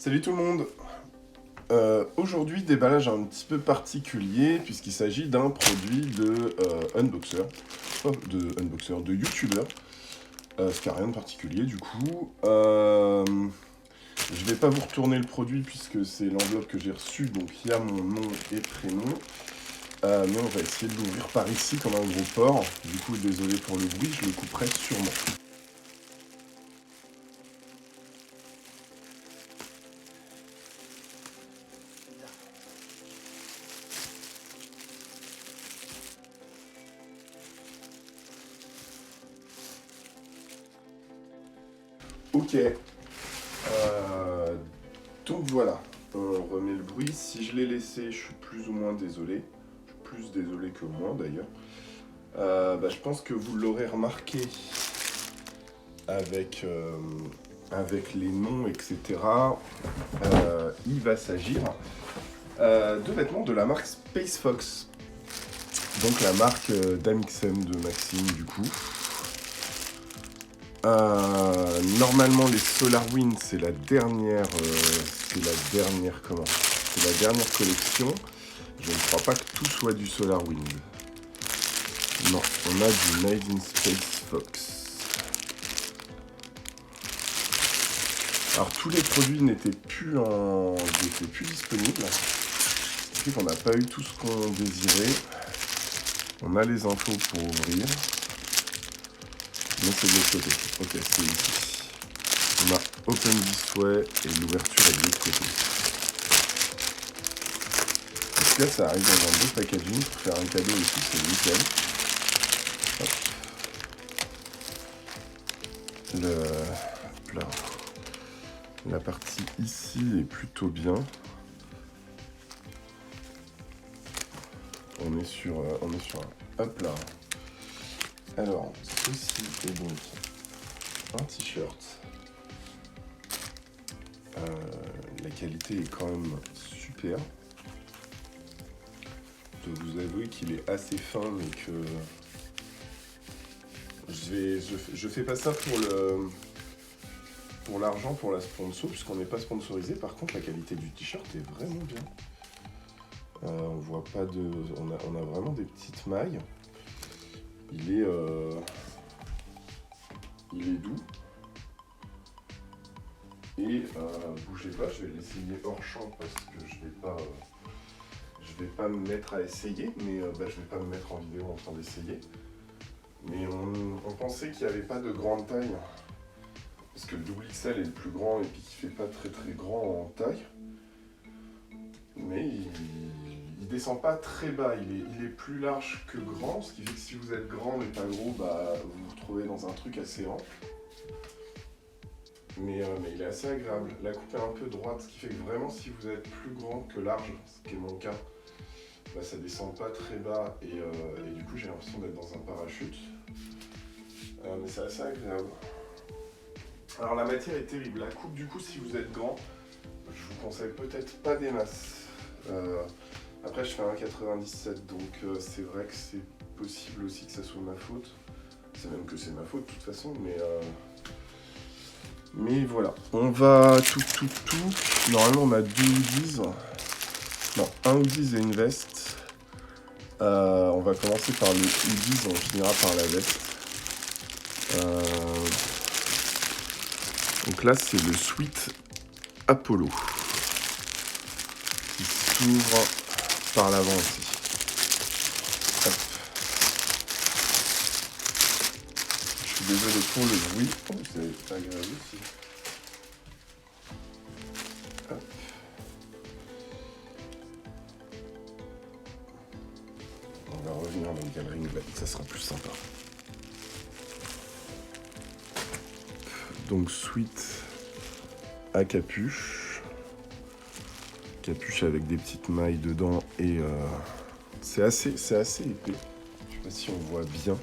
Salut tout le monde. Aujourd'hui, déballage un petit peu particulier puisqu'il s'agit d'un produit de Unboxer, de YouTuber, ce qui n'a rien de particulier du coup. Je vais pas vous retourner le produit puisque c'est l'enveloppe que j'ai reçue, donc il y a mon nom et prénom. Mais on va essayer de l'ouvrir par ici comme un gros porc. Du coup, désolé pour le bruit, je le couperai sûrement. Ok. Donc voilà, on remet le bruit. Si je l'ai laissé, je suis plus ou moins désolé. Je suis plus désolé que moi d'ailleurs. Je pense que vous l'aurez remarqué avec, avec les noms, etc. Il va s'agir de vêtements de la marque Space Fox. Donc la marque d'Amixem de Maxime du coup. Normalement les SolarWind c'est la dernière collection. Je ne crois pas que tout soit du SolarWind. Non, on a du Made in Space Fox. Alors tous les produits n'étaient plus disponibles. Ce qui fait qu'on n'a pas eu tout ce qu'on désirait. On a les infos pour ouvrir. Mais c'est de l'autre côté. Ok, c'est ici. On a Open This Way et l'ouverture est de l'autre côté. En tout cas, ça arrive dans un beau packaging pour faire un cadeau ici, c'est nickel. La partie ici est plutôt bien. On est sur un. Hop là. Alors, ceci est donc un t-shirt. La qualité est quand même super. Je dois vous avouer qu'il est assez fin, mais que je fais pas ça pour l'argent, pour la sponsor, puisqu'on n'est pas sponsorisé. Par contre, la qualité du t-shirt est vraiment bien. On voit pas de, on a vraiment des petites mailles. Il est doux. Et bougez pas, je vais l'essayer hors champ parce que je vais pas me mettre à essayer, mais je vais pas me mettre en vidéo en train d'essayer. Mais on pensait qu'il n'y avait pas de grande taille, parce que le double XL est le plus grand et puis qu'il fait pas très très grand en taille. Mais il descend pas très bas, il est plus large que grand, ce qui fait que si vous êtes grand mais pas gros, vous vous retrouvez dans un truc assez rond. Mais il est assez agréable. La coupe est un peu droite, ce qui fait que vraiment si vous êtes plus grand que large, ce qui est mon cas, ça descend pas très bas et du coup j'ai l'impression d'être dans un parachute. Mais c'est assez agréable. Alors la matière est terrible. La coupe du coup si vous êtes grand, je vous conseille peut-être pas des masses. Après je fais 1,97 donc c'est vrai que c'est possible aussi que ça soit ma faute. C'est même que c'est ma faute de toute façon, mais voilà. On va tout. Normalement on a 2 hoodies. Non, un hoodies et une veste. On va commencer par le hoodies, on finira par la veste. Donc là c'est le Sweet Apollo qui s'ouvre par l'avant aussi. Hop. Je suis désolé pour le bruit. Oh, c'est agréable aussi. Hop. On va revenir dans le galerie, ça sera plus sympa. Donc Sweet à capuche. Capuche avec des petites mailles dedans et c'est assez épais. Je sais pas si on voit bien.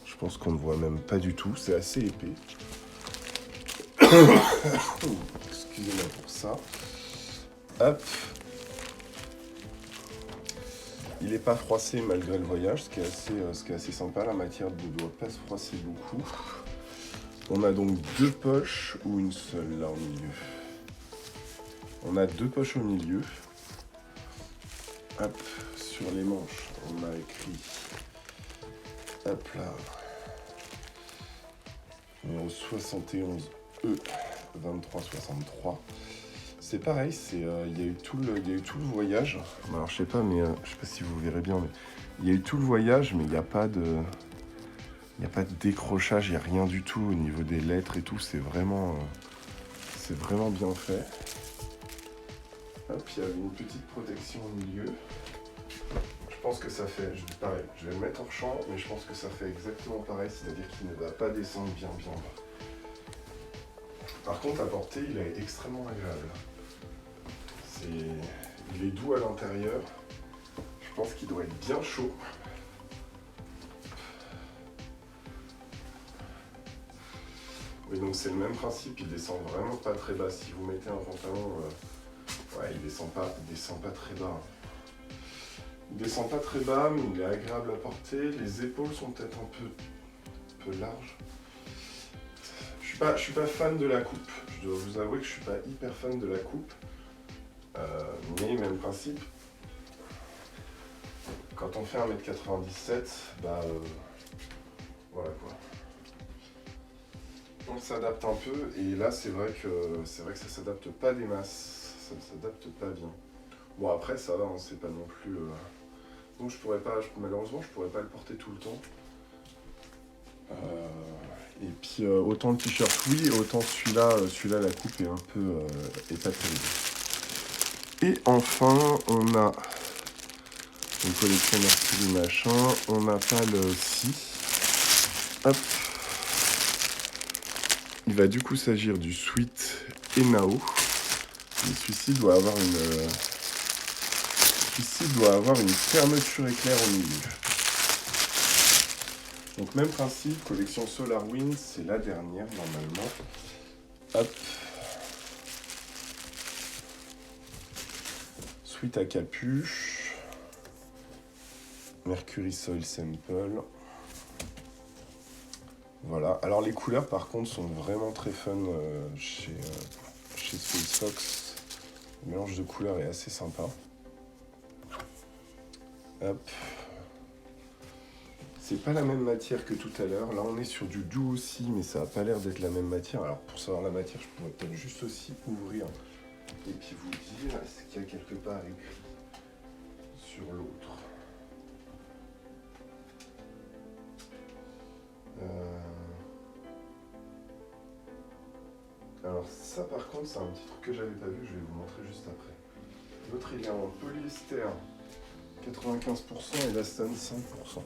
Je pense qu'on ne voit même pas du tout. C'est assez épais. Excusez-moi pour ça. Hop. Il n'est pas froissé malgré le voyage, ce qui est assez sympa. La matière ne doit pas se froisser beaucoup. On a donc 2 poches ou une seule là au milieu. On a 2 poches au milieu. Hop, sur les manches, on a écrit, hop là, numéro 71 E 2363. C'est pareil, il y a eu tout le voyage. Alors je sais pas, mais je sais pas si vous verrez bien, mais il y a eu tout le voyage, mais il n'y a pas de décrochage, il n'y a rien du tout au niveau des lettres et tout. C'est vraiment bien fait. Hop, il y a une petite protection au milieu. Je pense que ça fait, pareil, je vais le mettre hors champ, mais je pense que ça fait exactement pareil, c'est-à-dire qu'il ne va pas descendre bien bas. Par contre, à porter, il est extrêmement agréable. Il est doux à l'intérieur. Je pense qu'il doit être bien chaud. Oui, donc c'est le même principe, il descend vraiment pas très bas. Si vous mettez un pantalon, ouais, il descend pas très bas. Il descend pas très bas, mais il est agréable à porter. Les épaules sont peut-être un peu larges. Je suis pas fan de la coupe. Je dois vous avouer que je suis pas hyper fan de la coupe. Mais même principe. Quand on fait 1m97, bah voilà quoi. On s'adapte un peu et là c'est vrai que ça s'adapte pas des masses. Ça ne s'adapte pas bien. Bon après ça va, hein, c'est pas non plus. Donc malheureusement je pourrais pas le porter tout le temps. Et puis autant le t-shirt oui, autant celui-là la coupe est pas terrible. Et enfin on a une collection Mercury machin, on n'a pas le si. Hop. Il va du coup s'agir du Sweet Enao. Et celui-ci doit avoir une fermeture éclair au milieu. Donc même principe, collection Solar Wind, c'est la dernière normalement. Hop. Sweat à capuche. Mercury Soil Sample. Voilà. Alors les couleurs par contre sont vraiment très fun chez Space Fox. Le mélange de couleurs est assez sympa. Hop. C'est pas la même matière que tout à l'heure. Là, on est sur du doux aussi, mais ça n'a pas l'air d'être la même matière. Alors, pour savoir la matière, je pourrais peut-être juste aussi ouvrir et puis vous dire ce qu'il y a quelque part écrit sur l'autre. Alors ça, par contre, c'est un petit truc que j'avais pas vu. Je vais vous montrer juste après. L'autre, il est en polyester 95% et l'élastane 5%.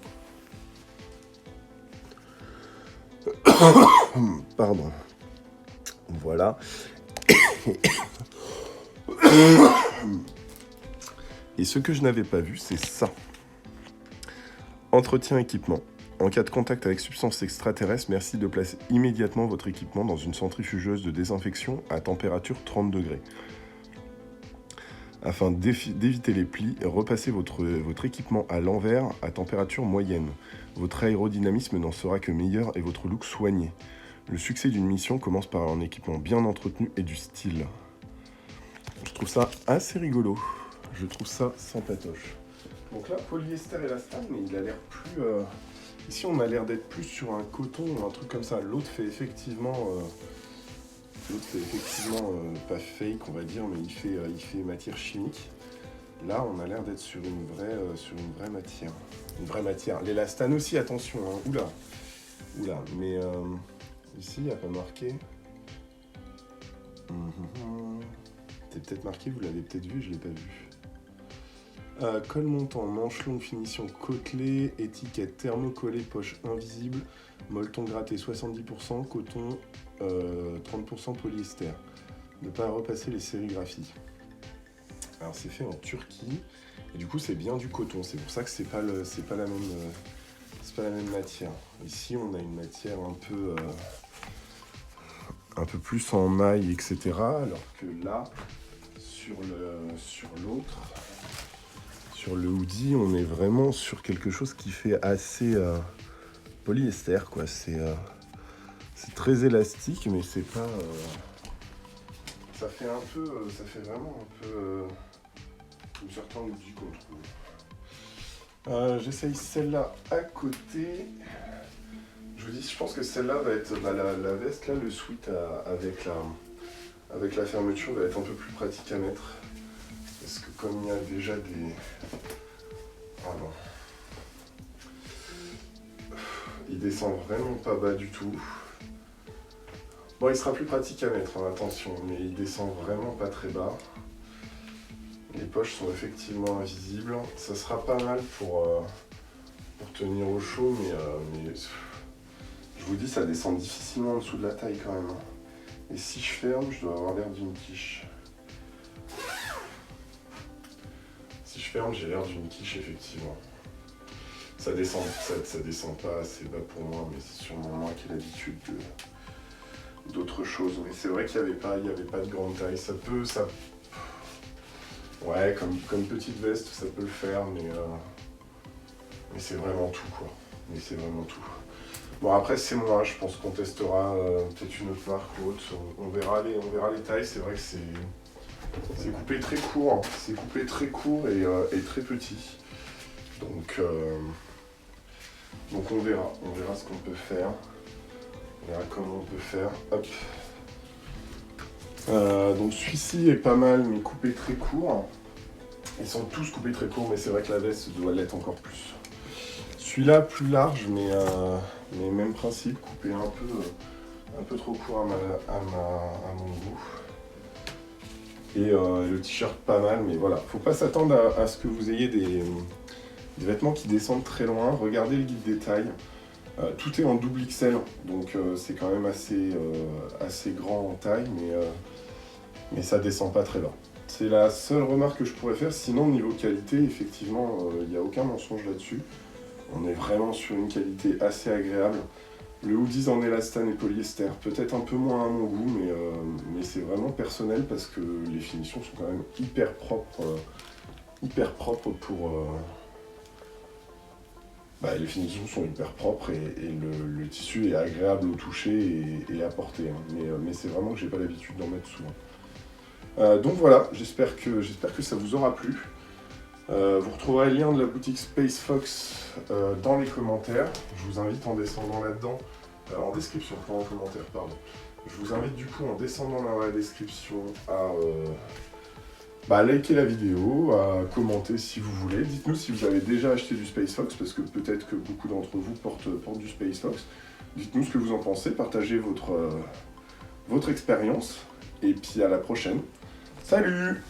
Pardon. Voilà. Et ce que je n'avais pas vu, c'est ça. Entretien équipement. En cas de contact avec substance extraterrestre, merci de placer immédiatement votre équipement dans une centrifugeuse de désinfection à température 30 degrés. Afin d'éviter les plis, repassez votre équipement à l'envers à température moyenne. Votre aérodynamisme n'en sera que meilleur et votre look soigné. Le succès d'une mission commence par un équipement bien entretenu et du style. Je trouve ça assez rigolo. Je trouve ça sympatoche. Donc là, polyester élastane, mais il a l'air plus... Ici, on a l'air d'être plus sur un coton ou un truc comme ça. L'autre fait effectivement... pas fake, on va dire, mais il fait matière chimique. Là, on a l'air d'être sur une vraie matière. Une vraie matière. L'élastane aussi, attention, hein. Oula. Mais ici, il n'y a pas marqué. C'est peut-être marqué, vous l'avez peut-être vu, je ne l'ai pas vu. Col montant, manche longue, finition côtelée, étiquette thermocollée, poche invisible, molleton gratté 70%, coton 30% polyester. Ne pas repasser les sérigraphies. Alors c'est fait en Turquie et du coup c'est bien du coton. C'est pour ça que c'est pas la même matière. Ici on a une matière un peu plus en maille, etc. Alors que là sur l'autre. Sur le hoodie, on est vraiment sur quelque chose qui fait assez polyester, quoi. C'est très élastique, mais c'est ça fait vraiment un peu une certaine logique qu'on trouve. J'essaye celle-là à côté. Je vous dis, je pense que celle-là va être la veste, là, le sweat avec la fermeture va être un peu plus pratique à mettre. Parce que comme il y a déjà des... Pardon. Il descend vraiment pas bas du tout. Bon, il sera plus pratique à mettre, hein, attention, mais il descend vraiment pas très bas. Les poches sont effectivement invisibles. Ça sera pas mal pour tenir au chaud, mais je vous dis, ça descend difficilement en dessous de la taille quand même. Et si je ferme, je dois avoir l'air d'une quiche. Si je ferme, j'ai l'air d'une quiche, effectivement. Ça descend pas assez bas pour moi, mais c'est sûrement moi qui ai l'habitude d'autres choses. Mais c'est vrai qu'il n'y avait pas de grande taille. Ouais, comme petite veste, ça peut le faire, mais c'est vraiment tout, quoi. Mais c'est vraiment tout. Bon, après, c'est moi, je pense qu'on testera peut-être une autre marque ou autre. On verra les tailles. C'est vrai que c'est coupé très court. Hein. C'est coupé très court et très petit. Donc on verra ce qu'on peut faire. On verra comment on peut faire. Hop. Donc celui-ci est pas mal, mais coupé très court. Ils sont tous coupés très court, mais c'est vrai que la veste doit l'être encore plus. Celui-là plus large, mais même principe, coupé un peu trop court à mon goût. Et le t-shirt pas mal, mais voilà. Faut pas s'attendre à ce que vous ayez des vêtements qui descendent très loin. Regardez le guide des tailles. Tout est en double XL, donc c'est quand même assez grand en taille, mais ça descend pas très bas. C'est la seule remarque que je pourrais faire. Sinon, niveau qualité, effectivement, il n'y a aucun mensonge là-dessus. On est vraiment sur une qualité assez agréable. Le hoodies en élastane et polyester, peut-être un peu moins à mon goût, mais c'est vraiment personnel parce que les finitions sont quand même hyper propres pour... les finitions sont hyper propres et le tissu est agréable au toucher et à porter. Hein. Mais c'est vraiment que j'ai pas l'habitude d'en mettre souvent. Donc voilà, j'espère que ça vous aura plu. Vous retrouverez le lien de la boutique Space Fox dans les commentaires. Je vous invite en descendant là-dedans, en description, pas en commentaire, pardon. Je vous invite du coup en descendant dans la description à liker la vidéo, à commenter si vous voulez. Dites-nous si vous avez déjà acheté du Space Fox, parce que peut-être que beaucoup d'entre vous portent du Space Fox. Dites-nous ce que vous en pensez, partagez votre expérience, et puis à la prochaine. Salut!